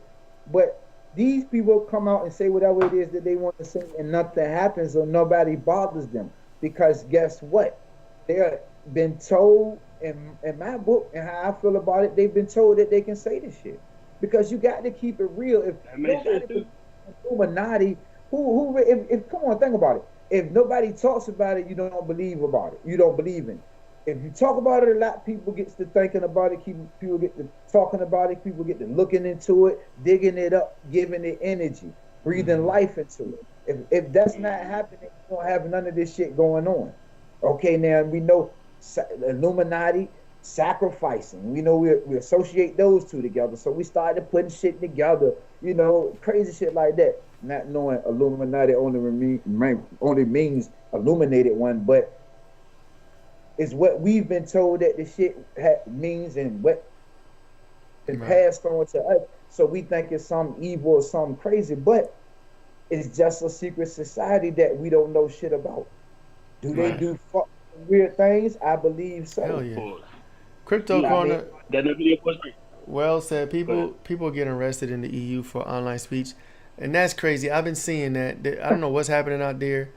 But these people come out and say whatever it is that they want to say, and nothing happens or nobody bothers them. Because guess what? They've been told in my book and how I feel about it, they've been told that they can say this shit. Because you got to keep it real. If nobody Illuminati, if come on, think about it. If nobody talks about it, you don't believe about it. You don't believe in it. If you talk about it a lot, people get to thinking about it, people get to talking about it, people get to looking into it, digging it up, giving it energy, breathing life into it. If that's not happening, you don't have none of this shit going on. Okay, now we know Illuminati, sacrificing. We know we associate those two together. So we started putting shit together, you know, crazy shit like that. Not knowing Illuminati only means illuminated one, but it's what we've been told that the shit means and what been passed on to us. So we think it's some evil or something crazy, but it's just a secret society that we don't know shit about. Do they do weird things? I believe so. Hell yeah. Crypto Corner. Well said. People getting arrested in the EU for online speech, and that's crazy. I've been seeing that. I don't know what's happening out there.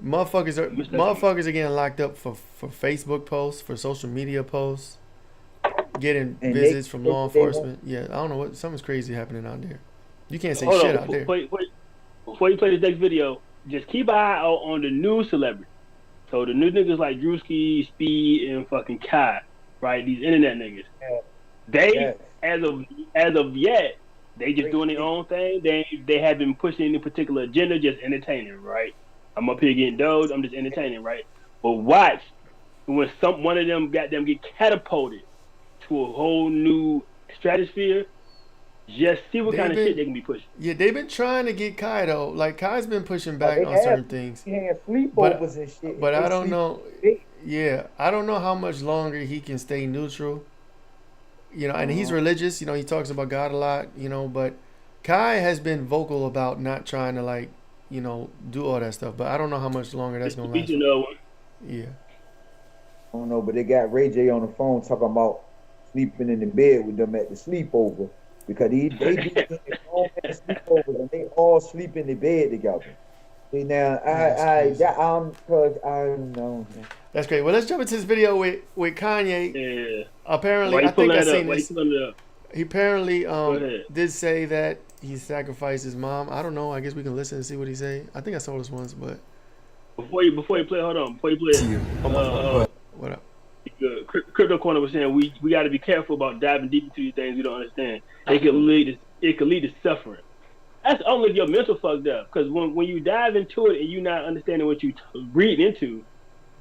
Motherfuckers are getting locked up for Facebook posts, for social media posts, getting visits from law enforcement. Yeah, I don't know something's crazy happening out there. You can't say shit out there. Before you play this next video, just keep an eye out on the new celebrities. So the new niggas like Drewski, Speed, and fucking Kai, right? These internet niggas. They as of yet, they just doing their own thing. They haven't pushing any particular agenda, just entertaining, right? I'm up here getting dough, I'm just entertaining, right? But watch when one of them get catapulted to a whole new stratosphere. Just see what kind of shit they can be pushing. Yeah, they've been trying to get Kai though. Like Kai's been pushing back on certain things. He had sleepovers and shit. But I don't know. Yeah, I don't know how much longer he can stay neutral. You know, and he's religious. You know, he talks about God a lot. You know, but Kai has been vocal about not trying to do all that stuff. But I don't know how much longer that's gonna last. Yeah. I don't know, but they got Ray J on the phone talking about sleeping in the bed with them at the sleepover because they be getting all at sleepovers and they all sleep in the bed together. See now, cause I know. That's great. Well, let's jump into this video with Kanye. Yeah. Apparently, I think I seen this. He He apparently did say that he sacrificed his mom. I don't know. I guess we can listen and see what he say. I think I saw this once, but before you play, hold on. Before you play, what up? Crypto Corner was saying we got to be careful about diving deep into these things we don't understand. It could lead to suffering. That's only if your mental fucked up. Because when you dive into it and you not understanding what you read into,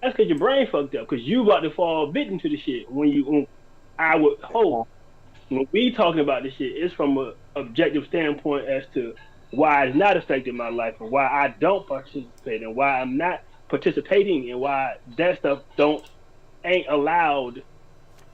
that's because your brain fucked up. Because you about to fall bit into the shit. I would hope when we talking about this shit, it's from an objective standpoint as to why it's not affecting my life and why I don't participate and why I'm not participating and why that stuff ain't allowed,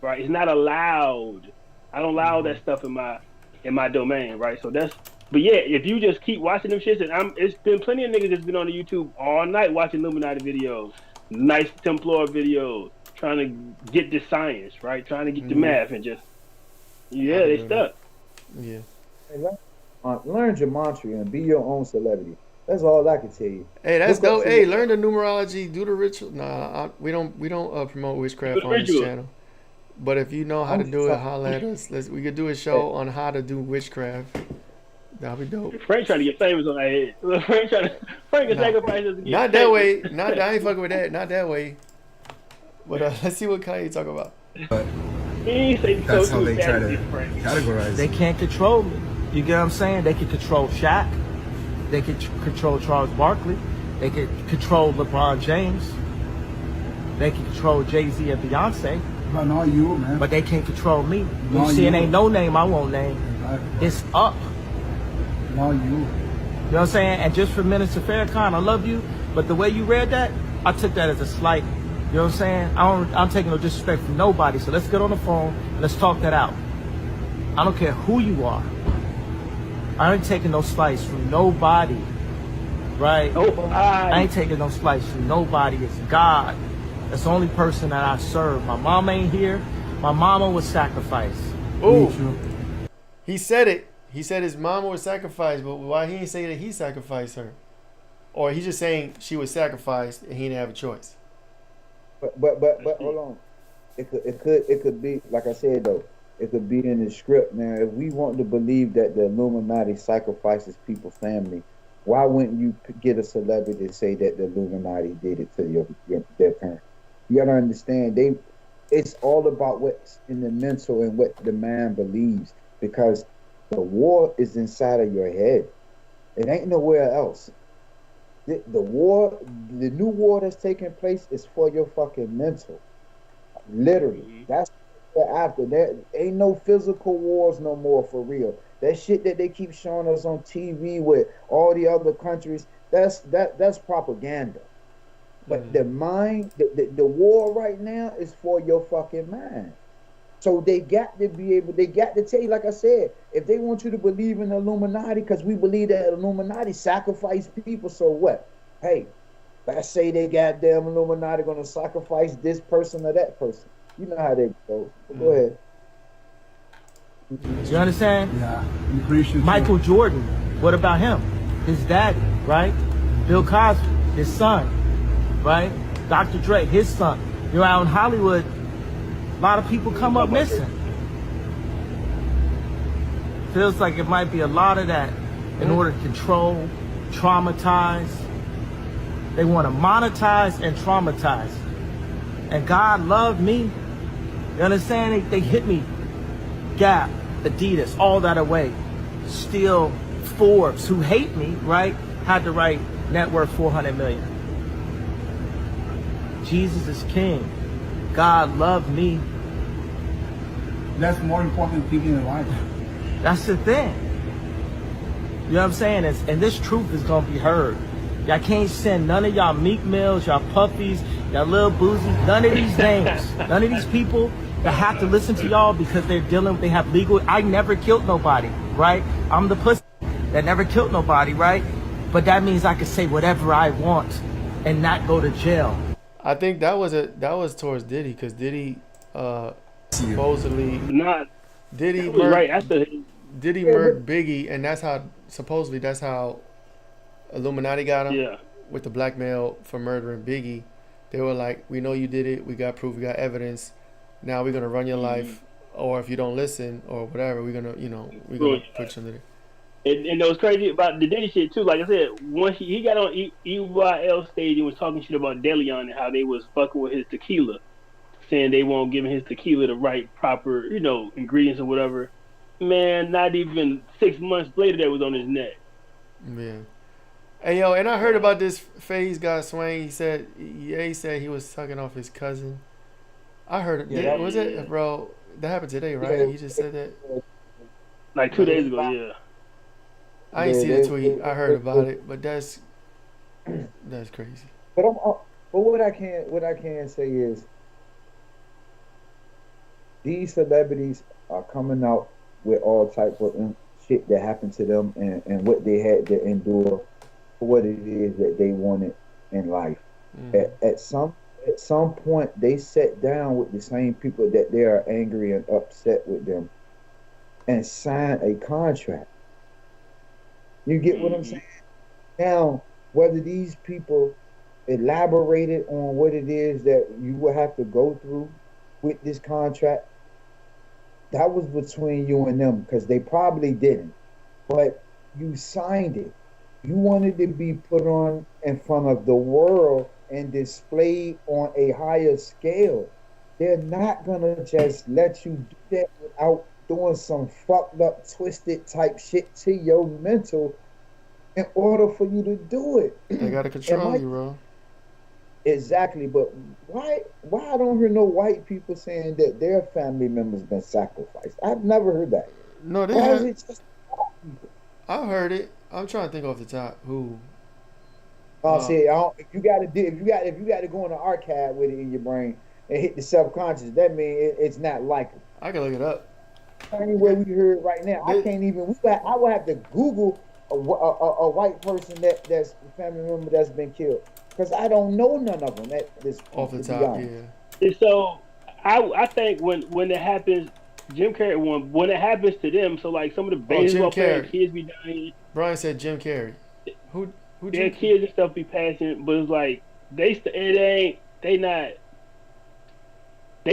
right? It's not allowed. I don't allow that stuff in my domain, right? So but yeah, if you just keep watching them shits, and it's been plenty of niggas that's been on the YouTube all night watching Illuminati videos, Nice Templar videos, trying to get the science, right? Trying to get the math and just, they stuck. Yeah. Learn gematria and be your own celebrity. That's all I can tell you. Hey, that's dope. Hey, learn the numerology, do the ritual. Nah, we don't promote witchcraft on this channel. But if you know how to do it, holla at us. We could do a show on how to do witchcraft. That'd be dope. Frank trying to get famous on that head. Frank can sacrifice us again. Not that way. I ain't fucking with that. Not that way. But let's see what Kanye talk about. But that's how they try to categorize. They can't control me. You get what I'm saying? They can control Shaq. They can control Charles Barkley. They can control LeBron James. They can control Jay-Z and Beyonce. But not you, man. But they can't control me. You see, it ain't no name I won't name. Exactly. It's up. Not you. You know what I'm saying? And just for Minister Farrakhan, I love you, but the way you read that, I took that as a slight. You know what I'm saying? I'm taking no disrespect from nobody, so let's get on the phone and let's talk that out. I don't care who you are. I ain't taking no slice from nobody, right? I ain't taking no slice from nobody. It's God. That's the only person that I serve. My mom ain't here. My mama was sacrificed. Ooh. He said it. He said his mama was sacrificed, but why he didn't say that he sacrificed her? Or he's just saying she was sacrificed and he didn't have a choice. But hold on. It could be, like I said though, it could be in the script. Now, if we want to believe that the Illuminati sacrifices people's family, why wouldn't you get a celebrity to say that the Illuminati did it to their parents? You gotta understand, it's all about what's in the mental and what the man believes, because the war is inside of your head. It ain't nowhere else. The new war that's taking place is for your fucking mental. Literally. That's what after. There ain't no physical wars no more, for real. That shit that they keep showing us on TV with all the other countries, that's propaganda. But the mind, the war right now is for your fucking mind. So they got to tell you, like I said, if they want you to believe in the Illuminati, because we believe that Illuminati sacrifice people, so what? Hey, let's say they goddamn Illuminati gonna sacrifice this person or that person. You know how they go. Go ahead. You understand? Yeah. Michael Jordan, what about him? His daddy, right? Bill Cosby, his son, right? Dr. Dre, his son. You're out in Hollywood, a lot of people come up missing. Feels like it might be a lot of that in order to control, traumatize. They want to monetize and traumatize. And God loved me. You understand? They hit me. Gap, Adidas, all that away. Still, Forbes, who hate me, right, had to write net worth 400 million. Jesus is king. God loved me. That's more important than in life. That's the thing. You know what I'm saying? And this truth is going to be heard. Y'all can't send none of y'all Meek Mills, y'all Puffies, y'all Lil Boozy, none of these names, none of these people that have to listen to y'all because they have legal. I never killed nobody, right? I'm the pussy that never killed nobody, right? But that means I can say whatever I want and not go to jail. I think that was towards Diddy, because Diddy supposedly Not Diddy that was right murked after. Yeah, but Biggie, and that's how supposedly that's how Illuminati got him Yeah. with the blackmail for murdering Biggie. They were like, "We know you did it. We got proof. We got evidence. Now we're gonna run your life, or if you don't listen or whatever, we're gonna put you under." And it was crazy about the Diddy shit too. Like I said, once he got on EYL stage and was talking shit about Deleon and how they was fucking with his tequila, saying they won't give his tequila the right proper, ingredients or whatever. Man, not even 6 months later, that was on his neck. Yeah. Hey yo, and I heard about this FaZe guy Swain. He said he was sucking off his cousin. I heard it. Yeah, Was it, bro? That happened today, right? yeah, He just said that. Like 2 days ago, yeah. I ain't yeah, seen the tweet. I heard about it, but that's crazy. but what I can say is these celebrities are coming out with all type of shit that happened to them and what they had to endure for what it is that they wanted in life. At some point, they sat down with the same people that they are angry and upset with them and signed a contract. You get what I'm saying? Now, whether these people elaborated on what it is that you will have to go through with this contract, that was between you and them, because they probably didn't. But you signed it. You wanted to be put on in front of the world and displayed on a higher scale. They're not going to just let you do that without doing some fucked up, twisted type shit to your mental in order for you to do it. They got to control you, bro. Exactly, but why I don't hear no white people saying that their family members been sacrificed? I've never heard that. No, they Why have. is it just I heard it. I'm trying to think off the top who. see, if you got to go in the archive with it in your brain and hit the subconscious, that means it's not likely. I can look it up. Anyway, we heard right now, I can't even. I will have to Google a white person that's a family member that's been killed, because I don't know none of them at this point, Off the top, yeah. And so I think when it happens, Jim Carrey when it happens to them, so like some of the baseball players, kids be dying. Brian said Jim Carrey. Who their kids and stuff be passing, but it's like they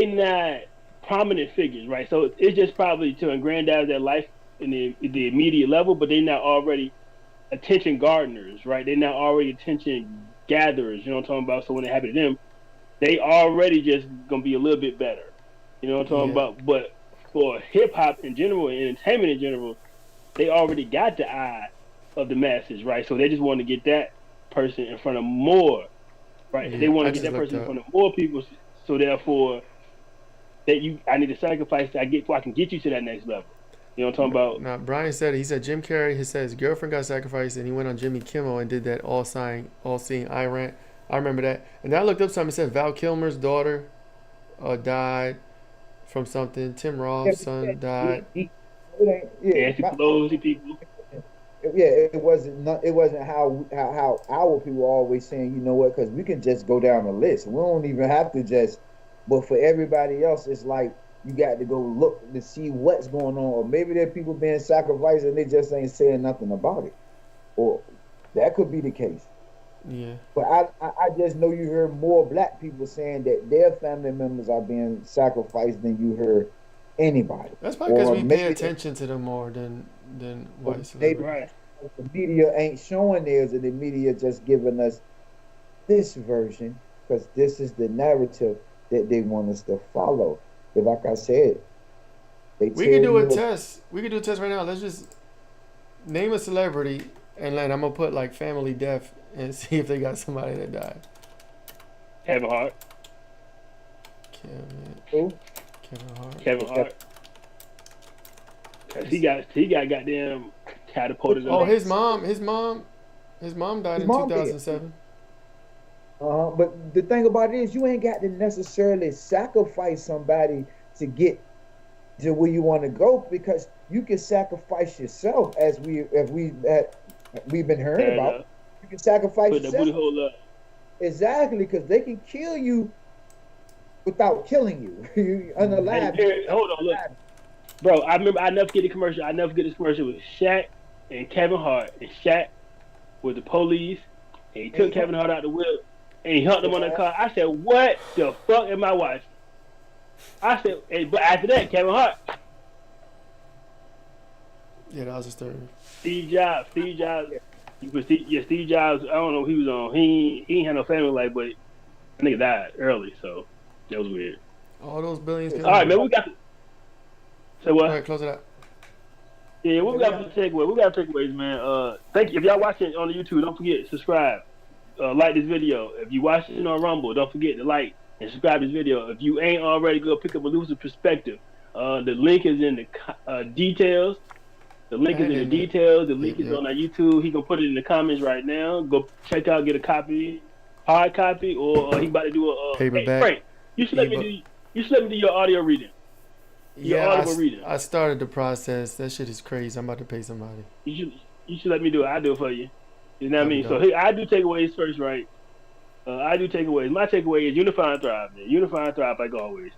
not prominent figures, right? So it's just probably to aggrandize their life in the immediate level, but they're not already attention gardeners, right? They're not already attention gatherers, you know what I'm talking about? So when it happens to them, they already just gonna be a little bit better. You know what I'm talking about? But for hip hop in general and entertainment in general, they already got the eye of the masses, right? So they just want to get that person in front of more, right? Yeah, they want to get that person in front of more people, so therefore I need to sacrifice so I can get you to that next level. You know what I'm talking about? Now, Brian said it. He said Jim Carrey, he said his girlfriend got sacrificed, and he went on Jimmy Kimmel and did that all-seeing eye rant. I remember that. And then I looked up something. It said Val Kilmer's daughter died from something. Tim Roth's son died. Nancy Pelosi people. Yeah, it wasn't how our people are always saying, you know what, because we can just go down the list. We don't even have to just, but for everybody else, it's like you got to go look to see what's going on. Or maybe there are people being sacrificed and they just ain't saying nothing about it. Or that could be the case. Yeah. But I just know you heard more black people saying that their family members are being sacrificed than you heard anybody. That's probably because we pay attention to them more than white celebrities. Right. The media ain't showing theirs, and the media just giving us this version because this is the narrative that they want us to follow. But like I said, we can do a test. We can do a test right now. Let's just name a celebrity, and then I'm gonna put like family death and see if they got somebody that died. Kevin Hart. Kevin Hart. He got goddamn catapulted. Oh, his mom died in 2007. But the thing about it is, you ain't got to necessarily sacrifice somebody to get to where you want to go, because you can sacrifice yourself, as we've been hearing about. You can sacrifice yourself. Put the booty hole up. Exactly, because they can kill you without killing you. You unalive. Hey, hold on, look, bro. I remember. I never forget the commercial. I never forget this commercial with Shaq and Kevin Hart, and Shaq with the police, and he took Kevin Hart out the whip, and he humped him on the car. I said, "What the fuck am I watching?" I said, hey, but after that, Kevin Hart. Yeah, that was disturbing. Steve Jobs. Steve Jobs. I don't know what he was on. He ain't had no family life, but that nigga died early, so that was weird. All those billions. All right, man, we got to say what? All right, close it out. Yeah, what we got for takeaways? We got takeaways, man. Thank you. If y'all watching it on the YouTube, don't forget subscribe, like this video. If you watching it on Rumble, don't forget to like and subscribe to this video. If you ain't already, go pick up a Loser Perspective. The link is in the details. The link is in the details. The link is on our YouTube. He gonna put it in the comments right now. Go check out, get a copy, hard copy, or he about to do a paperback. Hey, Frank, you should let me do your audio reading. I started the process. That shit is crazy. I'm about to pay somebody. You should let me do it. I'll do it for you. You know what I mean? So I do takeaways first, right? I do takeaways. My takeaway is unify and thrive, man. Unify and thrive like always.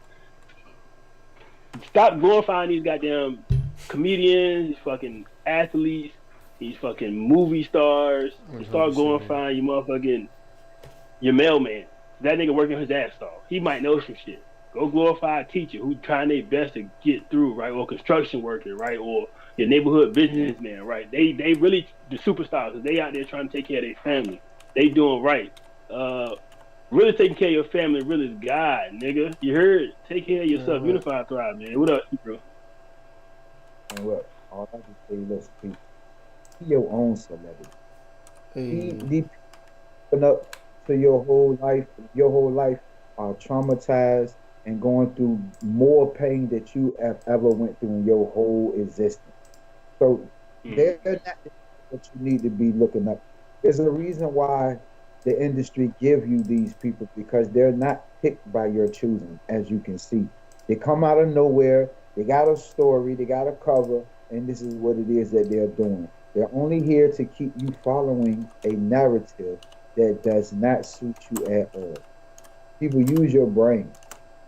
Stop glorifying these goddamn comedians, these fucking athletes, these fucking movie stars. Start glorifying your mailman. That nigga working his ass off. He might know some shit. Go glorify a teacher who's trying their best to get through, right? Or construction worker, right? Or your neighborhood businessman, right? They really the superstars. They out there trying to take care of their family. They doing right. Really taking care of your family really is God, nigga. You heard? Take care of yourself. Unify and thrive, man. What up, bro? And look, all I can say, listen, people, be your own celebrity. Be up to your whole life are traumatized and going through more pain that you have ever went through in your whole existence. So they're not what you need to be looking up. There's a reason why the industry give you these people, because they're not picked by your choosing, as you can see. They come out of nowhere, they got a story, they got a cover, and this is what it is that they're doing. They're only here to keep you following a narrative that does not suit you at all. People, use your brain.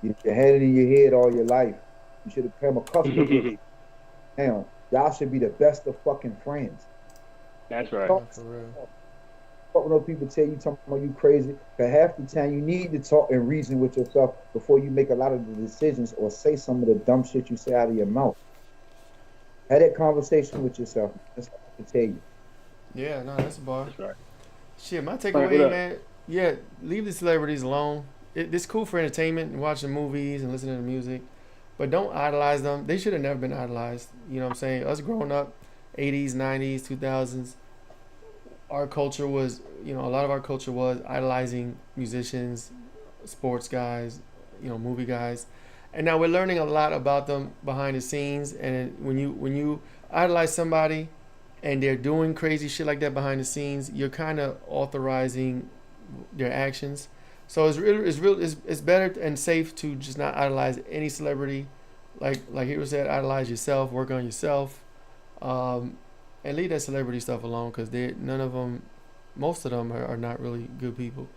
You had it in your head all your life. You should have become accustomed to it. Now, y'all should be the best of fucking friends. That's right. Fuck when those people tell you, talking about you crazy. Because half the time you need to talk and reason with yourself before you make a lot of the decisions or say some of the dumb shit you say out of your mouth. Have that conversation with yourself. That's what I can tell you. Yeah, no, that's a bar. That's right. Shit, my takeaway, man. Yeah, leave the celebrities alone. It's cool for entertainment and watching movies and listening to music, but don't idolize them. They should have never been idolized. You know what I'm saying? Us growing up, 80s, 90s, 2000s, our culture was, a lot of our culture was idolizing musicians, sports guys, movie guys. And now we're learning a lot about them behind the scenes. And when you idolize somebody and they're doing crazy shit like that behind the scenes, you're kind of authorizing their actions. So it's better and safe to just not idolize any celebrity. Like Hero said, idolize yourself, work on yourself, and leave that celebrity stuff alone, because most of them are not really good people.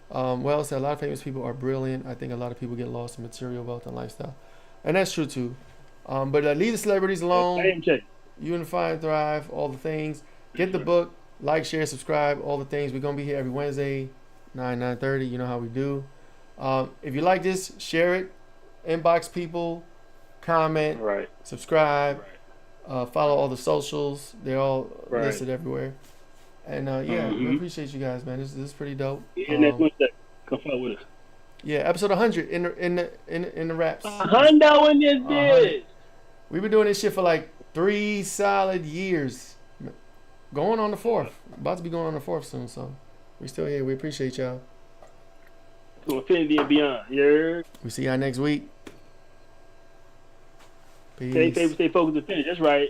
Well said, a lot of famous people are brilliant. I think a lot of people get lost in material wealth and lifestyle, and that's true too. But leave the celebrities alone. Unify and thrive, all the things. Get the book, like, share, subscribe, all the things. We're gonna be here every Wednesday, 9:30. You know how we do. If you like this, share it, inbox people, comment, subscribe, follow all the socials. They're all listed everywhere. And we appreciate you guys, man. This is pretty dope. Next Wednesday, come follow with us. Yeah, episode 100 in the wraps. 100 in this bitch. We've been doing this shit for like 3 solid years. Going on the 4th. About to be going on the 4th soon, so we still here. We appreciate y'all. To infinity and beyond. Yeah. We see y'all next week. Peace. Stay focused and finish. That's right.